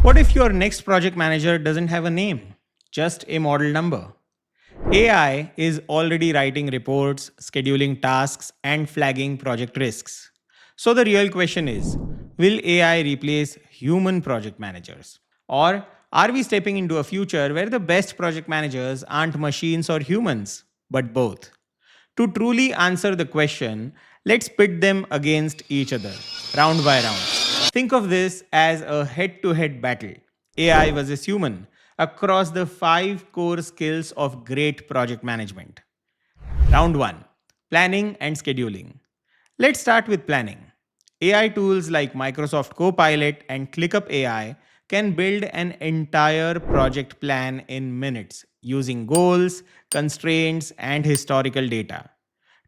What if your next project manager doesn't have a name, just a model number? AI is already writing reports, scheduling tasks, and flagging project risks. So the real question is, will AI replace human project managers? Or are we stepping into a future where the best project managers aren't machines or humans, but both? To truly answer the question, let's pit them against each other, round by round. Think of this as a head to head battle, AI versus human, across the five core skills of great project management. Round 1, Planning and Scheduling. Let's start with planning. AI tools like Microsoft Copilot and ClickUp AI can build an entire project plan in minutes using goals, constraints, and historical data.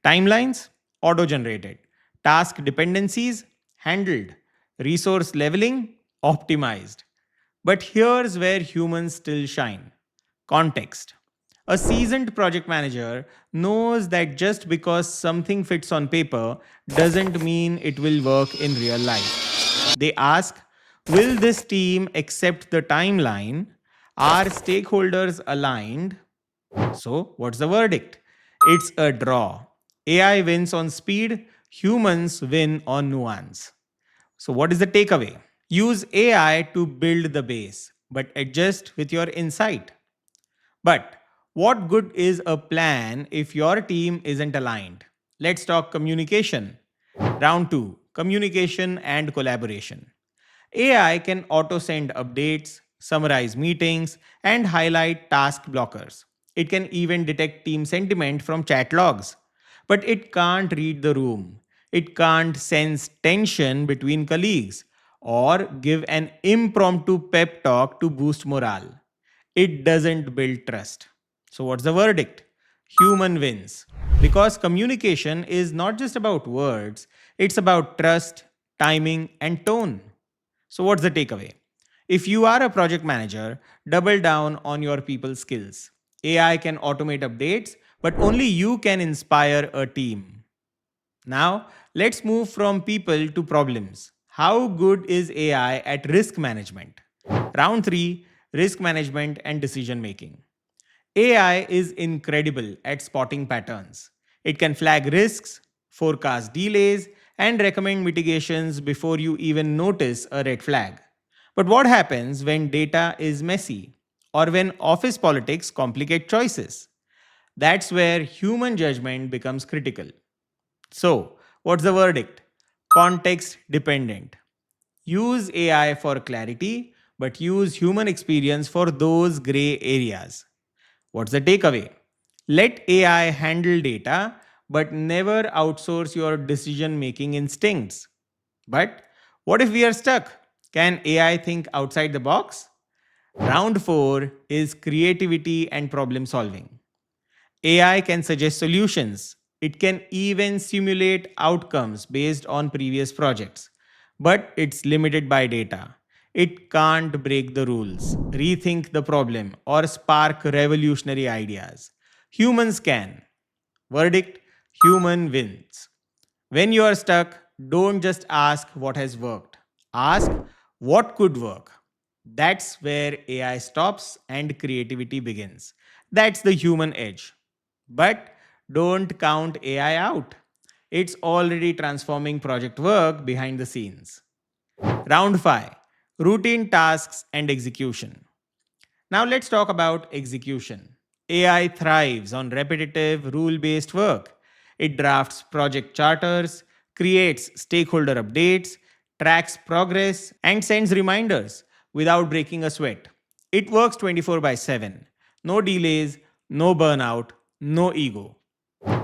Timelines auto generated. Task dependencies handled. Resource leveling optimized. But here's where humans still shine: context. A seasoned project manager knows that just because something fits on paper doesn't mean it will work in real life. They ask, will this team accept the timeline? Are stakeholders aligned? So, what's the verdict? It's a draw. AI wins on speed, humans win on nuance. So, what is the takeaway? Use AI to build the base, but adjust with your insight. But what good is a plan if your team isn't aligned? Let's talk communication. Round 2, Communication and Collaboration. AI can auto send updates, summarize meetings, and highlight task blockers. It can even detect team sentiment from chat logs. But it can't read the room. It can't sense tension between colleagues or give an impromptu pep talk to boost morale. It doesn't build trust. So, what's the verdict? Human wins. Because communication is not just about words, it's about trust, timing, and tone. So, what's the takeaway? If you are a project manager, double down on your people skills. AI can automate updates, but only you can inspire a team. Now, let's move from people to problems. How good is AI at risk management? Round 3, Risk management and decision making. AI is incredible at spotting patterns. It can flag risks, forecast delays, and recommend mitigations before you even notice a red flag. But what happens when data is messy or when office politics complicate choices? That's where human judgment becomes critical. So, what's the verdict? Context dependent. Use AI for clarity, but use human experience for those gray areas. What's the takeaway? Let AI handle data, but never outsource your decision making instincts. But what if we are stuck? Can AI think outside the box? Round 4 is creativity and problem solving. AI can suggest solutions. It can even simulate outcomes based on previous projects. But it's limited by data. It can't break the rules, rethink the problem, or spark revolutionary ideas. Humans can. Verdict: human wins. When you are stuck, don't just ask what has worked. Ask what could work. That's where AI stops and creativity begins. That's the human edge. But don't count AI out. It's already transforming project work behind the scenes. Round 5, Routine tasks and execution. Now let's talk about execution. AI thrives on repetitive, rule based work. It drafts project charters, creates stakeholder updates, tracks progress, and sends reminders without breaking a sweat. It works 24 by 7. No delays, no burnout, no ego.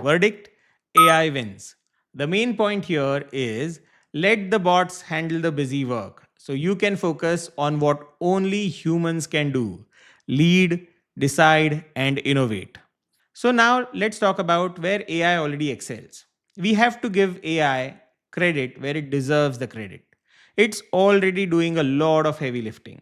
Verdict: AI wins. The main point here is let the bots handle the busy work so you can focus on what only humans can do: lead, decide, and innovate. So, now let's talk about where AI already excels. We have to give AI credit where it deserves the credit. It's already doing a lot of heavy lifting: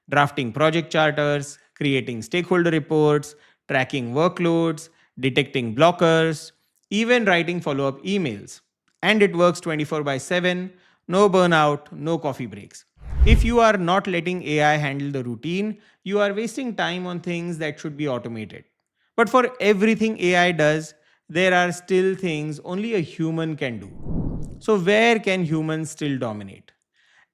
drafting project charters, creating stakeholder reports, tracking workloads, detecting blockers, even writing follow up emails. And it works 24 by 7, no burnout, no coffee breaks. If you are not letting AI handle the routine, you are wasting time on things that should be automated. But for everything AI does, there are still things only a human can do. So, where can humans still dominate?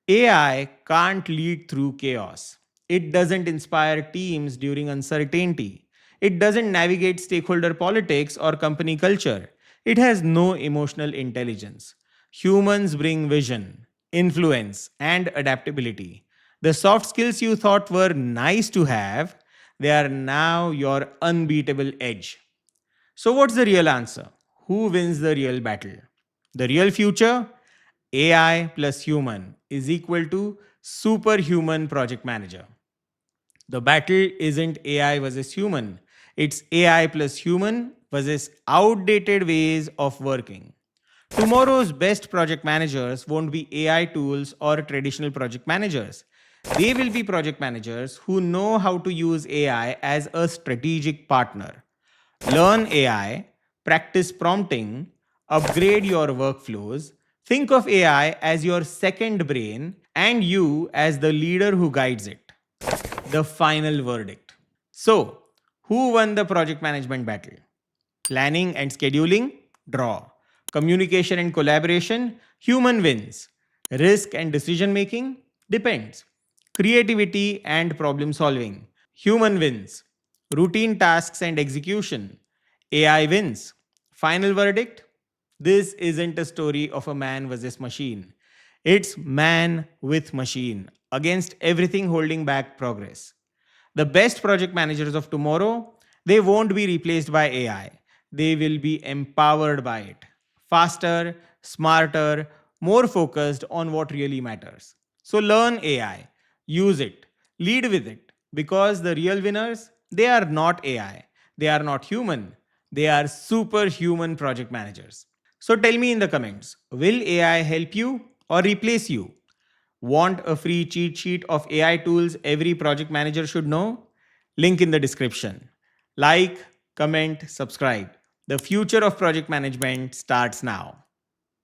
AI can't lead through chaos. It doesn't inspire teams during uncertainty. It doesn't navigate stakeholder politics or company culture. It has no emotional intelligence. Humans bring vision, influence, and adaptability. The soft skills you thought were nice to have, they are now your unbeatable edge. So, what's the real answer? Who wins the real battle? The real future? AI plus human is equal to superhuman project manager. The battle isn't AI versus human, it's AI plus human versus outdated ways of working. Tomorrow's best project managers won't be AI tools or traditional project managers. They will be project managers who know how to use AI as a strategic partner. Learn AI, practice prompting, upgrade your workflows. Think of AI as your second brain and you as the leader who guides it. The final verdict. So, who won the project management battle? Planning and scheduling? Draw. Communication and collaboration? Human wins. Risk and decision making? Depends. Creativity and problem solving? Human wins. Routine tasks and execution? AI wins. Final verdict? This isn't a story of a man versus machine. It's man with machine against everything holding back progress. The best project managers of tomorrow, they won't be replaced by AI. They will be empowered by it. Faster, smarter, more focused on what really matters. So learn AI, use it, lead with it because the real winners, they are not AI. They are not human. They are superhuman project managers. So tell me in the comments, will AI help you or replace you? Want a free cheat sheet of AI tools every project manager should know? Link in the description. Like, comment, subscribe. The future of project management starts now.